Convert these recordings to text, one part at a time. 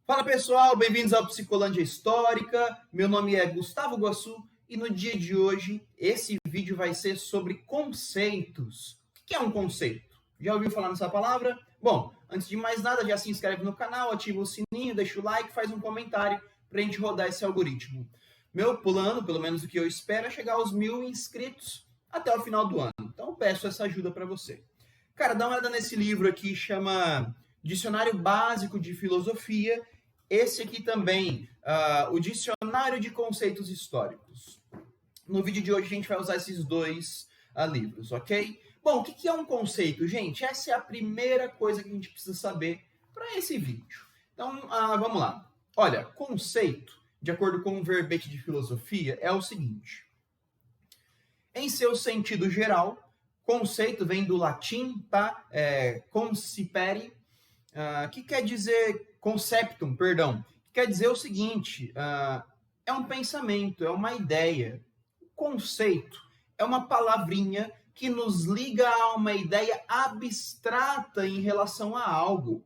Fala pessoal, bem-vindos ao Psicolândia Histórica. Meu nome é Gustavo Guassu e no dia de hoje esse vídeo vai ser sobre conceitos. O que é um conceito? Já ouviu falar nessa palavra? Bom, antes de mais nada, já se inscreve no canal, ativa o sininho, deixa o like, faz um comentário para a gente rodar esse algoritmo. Meu plano, pelo menos o que eu espero, é chegar aos 1.000 inscritos até o final do ano. Então peço essa ajuda para você. Cara, dá uma olhada nesse livro aqui, chama Dicionário Básico de Filosofia. Esse aqui também, o Dicionário de Conceitos Históricos. No vídeo de hoje a gente vai usar esses dois livros, ok? Bom, o que é um conceito, gente? Essa é a primeira coisa que a gente precisa saber para esse vídeo. Então, vamos lá. Olha, conceito, de acordo com o verbete de filosofia, é o seguinte. Em seu sentido geral, conceito vem do latim, tá? Concipere, que quer dizer conceptum, perdão, que quer dizer o seguinte, é um pensamento, é uma ideia. O conceito é uma palavrinha que nos liga a uma ideia abstrata em relação a algo.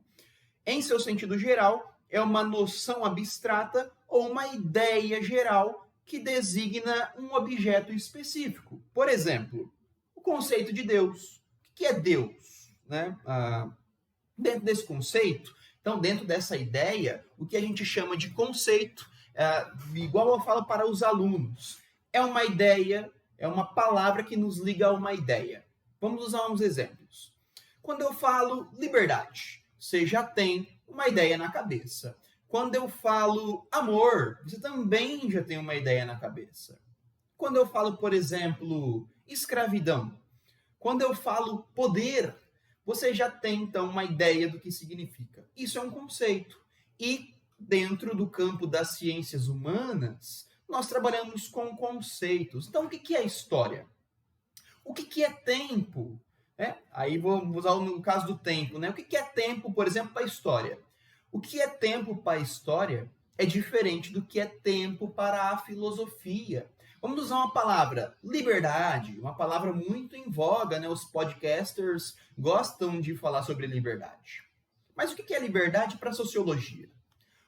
Em seu sentido geral, é uma noção abstrata ou uma ideia geral que designa um objeto específico. Por exemplo, o conceito de Deus. O que é Deus? Né? Dentro desse conceito, então, dentro dessa ideia, o que a gente chama de conceito, igual eu falo para os alunos, é uma ideia, é uma palavra que nos liga a uma ideia. Vamos usar uns exemplos. Quando eu falo liberdade, você já tem uma ideia na cabeça. Quando eu falo amor, você também já tem uma ideia na cabeça. Quando eu falo, por exemplo, escravidão, quando eu falo poder, você já tem, então, uma ideia do que significa. Isso é um conceito. E, dentro do campo das ciências humanas, nós trabalhamos com conceitos. Então, o que é história? O que é tempo? Aí vou usar o caso do tempo. Né? O que é tempo, por exemplo, para a história? O que é tempo para a história é diferente do que é tempo para a filosofia. Vamos usar uma palavra, liberdade, uma palavra muito em voga, né? Os podcasters gostam de falar sobre liberdade. Mas o que é liberdade para a sociologia?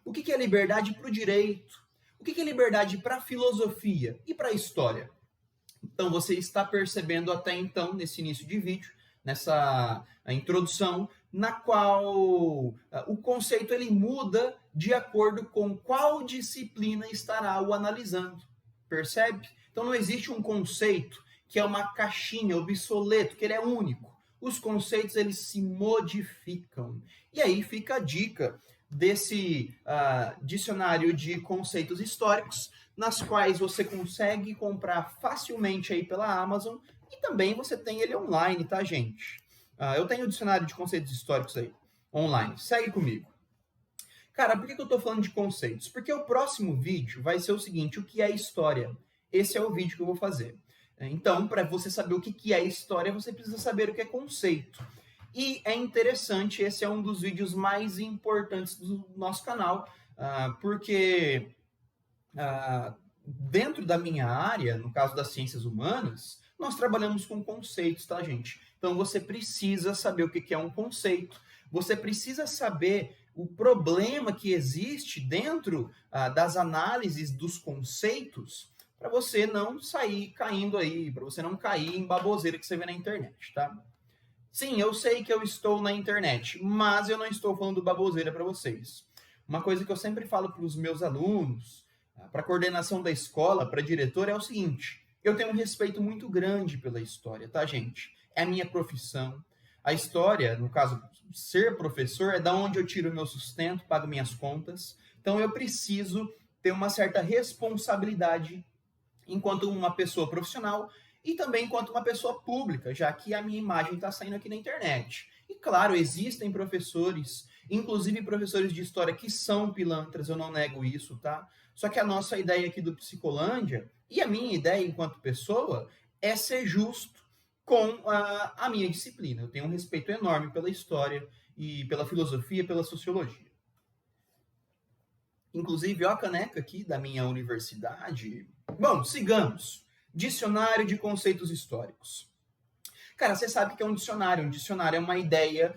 O que é liberdade para o direito? O que é liberdade para a filosofia e para a história? Então, você está percebendo até então, nesse início de vídeo, nessa introdução, na qual o conceito ele muda de acordo com qual disciplina estará o analisando. Percebe? Então não existe um conceito que é uma caixinha, obsoleto, que ele é único. Os conceitos eles se modificam. E aí fica a dica desse dicionário de conceitos históricos, nas quais você consegue comprar facilmente aí pela Amazon e também você tem ele online, tá, gente? Eu tenho o dicionário de conceitos históricos aí, online. Segue comigo. Cara, por que eu tô falando de conceitos? Porque o próximo vídeo vai ser o seguinte, o que é história? Esse é o vídeo que eu vou fazer. Então, para você saber o que é história, você precisa saber o que é conceito. E é interessante, esse é um dos vídeos mais importantes do nosso canal, porque dentro da minha área, no caso das ciências humanas, nós trabalhamos com conceitos, tá, gente? Então, você precisa saber o que é um conceito, você precisa saber o problema que existe dentro das análises dos conceitos para você não sair caindo aí, para você não cair em baboseira que você vê na internet, tá? Sim, eu sei que eu estou na internet, mas eu não estou falando baboseira para vocês. Uma coisa que eu sempre falo para os meus alunos, para a coordenação da escola, para a diretora, é o seguinte, eu tenho um respeito muito grande pela história, tá, gente? É a minha profissão. A história, no caso, ser professor, é da onde eu tiro o meu sustento, pago minhas contas. Então, eu preciso ter uma certa responsabilidade enquanto uma pessoa profissional e também enquanto uma pessoa pública, já que a minha imagem está saindo aqui na internet. E, claro, existem professores, inclusive professores de história, que são pilantras, eu não nego isso, tá? Só que a nossa ideia aqui do Psicolândia, e a minha ideia enquanto pessoa, é ser justo com a minha disciplina. Eu tenho um respeito enorme pela história e pela filosofia e pela sociologia. Inclusive, ó a caneca aqui da minha universidade. Bom, sigamos. Dicionário de conceitos históricos. Cara, você sabe que é um dicionário. Um dicionário é uma ideia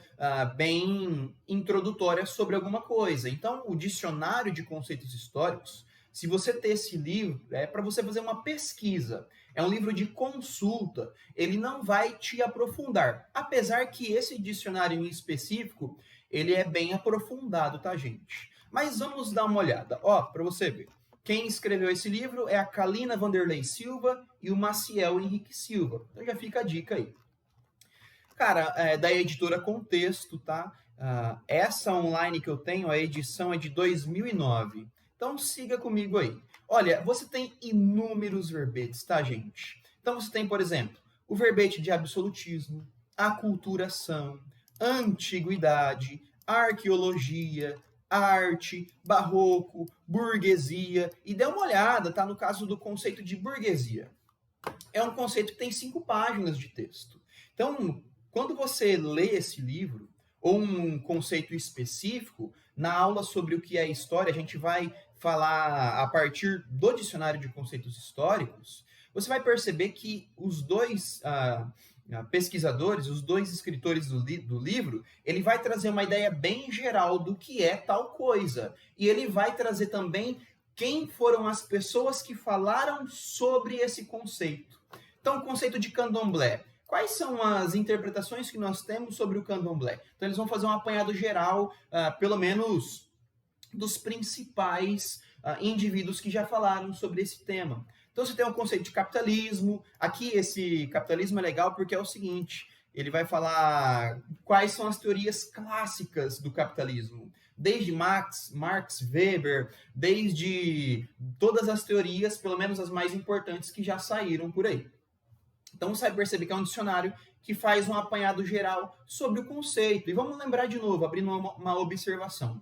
bem introdutória sobre alguma coisa. Então, o dicionário de conceitos históricos, se você ter esse livro, é para você fazer uma pesquisa. É um livro de consulta. Ele não vai te aprofundar. Apesar que esse dicionário em específico, ele é bem aprofundado, tá, gente? Mas vamos dar uma olhada. Ó, para você ver. Quem escreveu esse livro é a Kalina Vanderlei Silva e o Maciel Henrique Silva. Então já fica a dica aí. Cara, da editora Contexto, tá? Essa online que eu tenho, a edição é de 2009. Então siga comigo aí. Olha, você tem inúmeros verbetes, tá, gente? Então você tem, por exemplo, o verbete de absolutismo, aculturação, antiguidade, arqueologia, arte, barroco, burguesia. E dê uma olhada, tá? No caso do conceito de burguesia. É um conceito que tem 5 páginas de texto. Então, quando você lê esse livro, ou um conceito específico, na aula sobre o que é história, a gente vai falar a partir do dicionário de conceitos históricos, você vai perceber que os dois pesquisadores, os dois escritores do livro, ele vai trazer uma ideia bem geral do que é tal coisa. E ele vai trazer também quem foram as pessoas que falaram sobre esse conceito. Então, o conceito de candomblé. Quais são as interpretações que nós temos sobre o candomblé? Então, eles vão fazer um apanhado geral, pelo menos, dos principais indivíduos que já falaram sobre esse tema. Então, você tem o conceito de capitalismo. Aqui, esse capitalismo é legal porque é o seguinte, ele vai falar quais são as teorias clássicas do capitalismo. Desde Marx, Weber, desde todas as teorias, pelo menos as mais importantes, que já saíram por aí. Então você vai perceber que é um dicionário que faz um apanhado geral sobre o conceito. E vamos lembrar de novo, abrindo uma observação.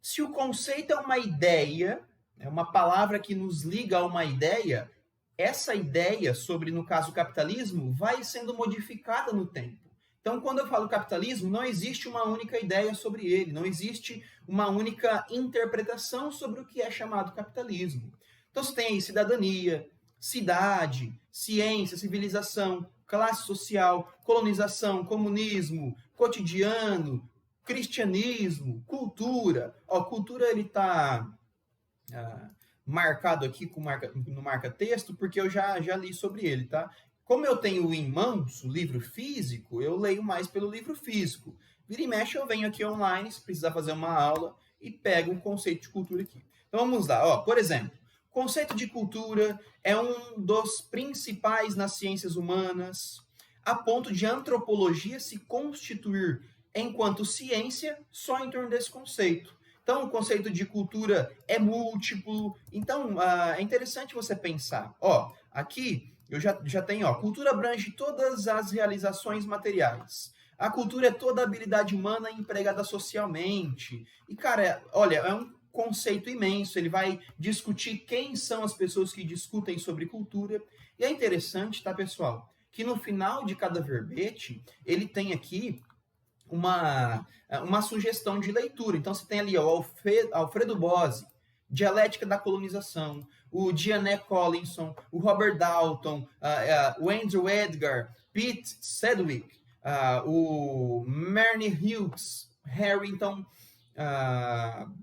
Se o conceito é uma ideia, é uma palavra que nos liga a uma ideia, essa ideia sobre, no caso, o capitalismo, vai sendo modificada no tempo. Então, quando eu falo capitalismo, não existe uma única ideia sobre ele, não existe uma única interpretação sobre o que é chamado capitalismo. Então, você tem aí cidadania, cidade, ciência, civilização, classe social, colonização, comunismo, cotidiano, cristianismo, cultura. Ó, cultura ele está marcado aqui no marca-texto porque eu já li sobre ele, tá? Como eu tenho em mãos o livro físico, eu leio mais pelo livro físico. Vira e mexe, eu venho aqui online, se precisar fazer uma aula, e pego um conceito de cultura aqui. Então vamos lá, ó, por exemplo, conceito de cultura é um dos principais nas ciências humanas, a ponto de a antropologia se constituir enquanto ciência só em torno desse conceito. Então, o conceito de cultura é múltiplo. Então, é interessante você pensar. Ó, aqui eu já tenho, ó, cultura abrange todas as realizações materiais. A cultura é toda a habilidade humana empregada socialmente. E, cara, olha, é um conceito imenso, ele vai discutir quem são as pessoas que discutem sobre cultura. E é interessante, tá, pessoal, que no final de cada verbete, ele tem aqui uma sugestão de leitura. Então, você tem ali ó, Alfredo Bose, Dialética da Colonização, o Diané Collinson, o Robert Dalton, o Andrew Edgar, Pete Sedgwick, o Marnie Hughes, Harrington,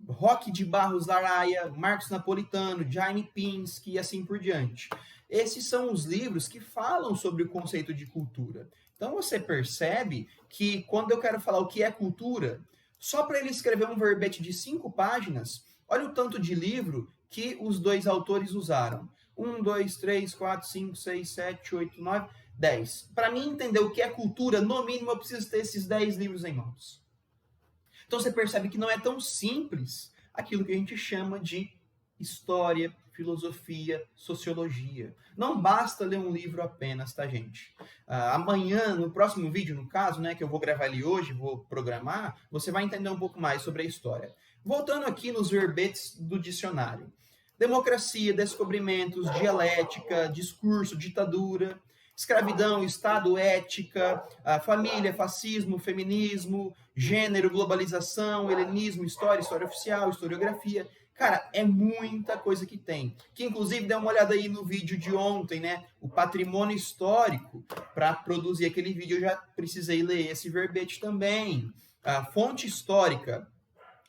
Roque de Barros Laraia, Marcos Napolitano, Jaime Pinsky e assim por diante. Esses são os livros que falam sobre o conceito de cultura. Então você percebe que quando eu quero falar o que é cultura, só para ele escrever um verbete de 5 páginas, olha o tanto de livro que os dois autores usaram. 1, 2, 3, 4, 5, 6, 7, 8, 9, 10. Para mim entender o que é cultura, no mínimo eu preciso ter esses 10 livros em mãos. Então você percebe que não é tão simples aquilo que a gente chama de história, filosofia, sociologia. Não basta ler um livro apenas, tá, gente? Amanhã, no próximo vídeo, no caso, né, que eu vou gravar ele hoje, vou programar, você vai entender um pouco mais sobre a história. Voltando aqui nos verbetes do dicionário. Democracia, descobrimentos, dialética, discurso, ditadura, escravidão, Estado, ética, família, fascismo, feminismo, gênero, globalização, helenismo, história, história oficial, historiografia. Cara, é muita coisa que tem. Que inclusive dá uma olhada aí no vídeo de ontem, né? O patrimônio histórico. Para produzir aquele vídeo eu já precisei ler esse verbete também. A fonte histórica.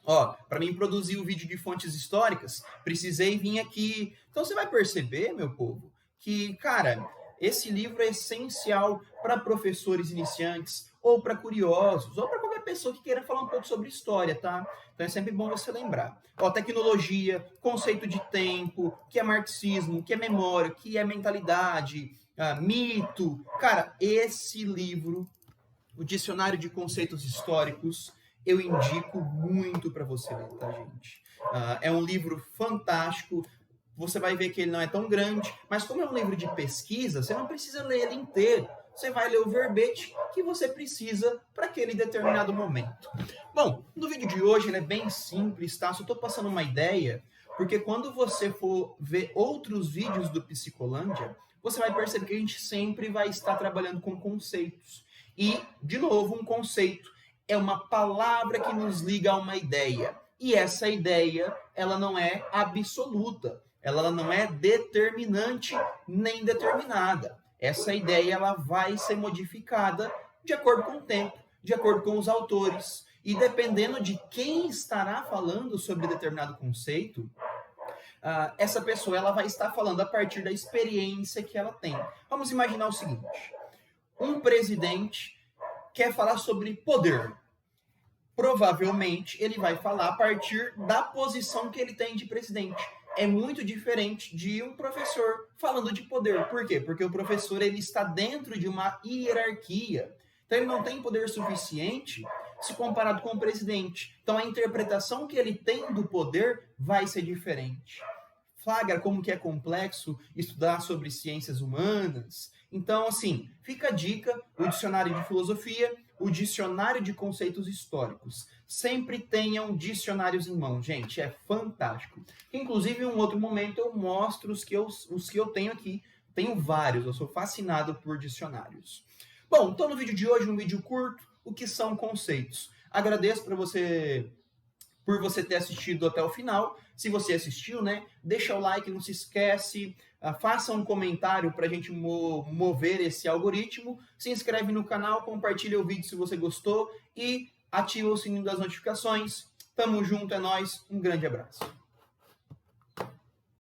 Ó, para mim produzir o vídeo de fontes históricas, precisei vir aqui. Então você vai perceber, meu povo, que, cara, esse livro é essencial para professores iniciantes, ou para curiosos, ou para qualquer pessoa que queira falar um pouco sobre história, tá? Então é sempre bom você lembrar. Ó, tecnologia, conceito de tempo, o que é marxismo, o que é memória, o que é mentalidade, mito. Cara, esse livro, o Dicionário de Conceitos Históricos, eu indico muito para você ler, tá, gente? É um livro fantástico. Você vai ver que ele não é tão grande, mas como é um livro de pesquisa, você não precisa ler ele inteiro. Você vai ler o verbete que você precisa para aquele determinado momento. Bom, no vídeo de hoje ele é bem simples, tá? Só estou passando uma ideia, porque quando você for ver outros vídeos do Psicolândia, você vai perceber que a gente sempre vai estar trabalhando com conceitos. E, de novo, um conceito é uma palavra que nos liga a uma ideia. E essa ideia, ela não é absoluta. Ela não é determinante nem determinada. Essa ideia ela vai ser modificada de acordo com o tempo, de acordo com os autores. E dependendo de quem estará falando sobre determinado conceito, essa pessoa ela vai estar falando a partir da experiência que ela tem. Vamos imaginar o seguinte: um presidente quer falar sobre poder. Provavelmente ele vai falar a partir da posição que ele tem de presidente. É muito diferente de um professor falando de poder. Por quê? Porque o professor ele está dentro de uma hierarquia. Então ele não tem poder suficiente se comparado com o presidente. Então a interpretação que ele tem do poder vai ser diferente. Flagra como que é complexo estudar sobre ciências humanas. Então, assim, fica a dica, o dicionário de filosofia, o dicionário de conceitos históricos. Sempre tenham dicionários em mão, gente, é fantástico. Inclusive, em um outro momento, eu mostro os que eu tenho aqui. Tenho vários, eu sou fascinado por dicionários. Bom, então no vídeo de hoje, um vídeo curto, o que são conceitos. Agradeço por você ter assistido até o final. Se você assistiu, né, deixa o like, não se esquece, faça um comentário para a gente mover esse algoritmo, se inscreve no canal, compartilha o vídeo se você gostou e ativa o sininho das notificações. Tamo junto, é nóis, um grande abraço.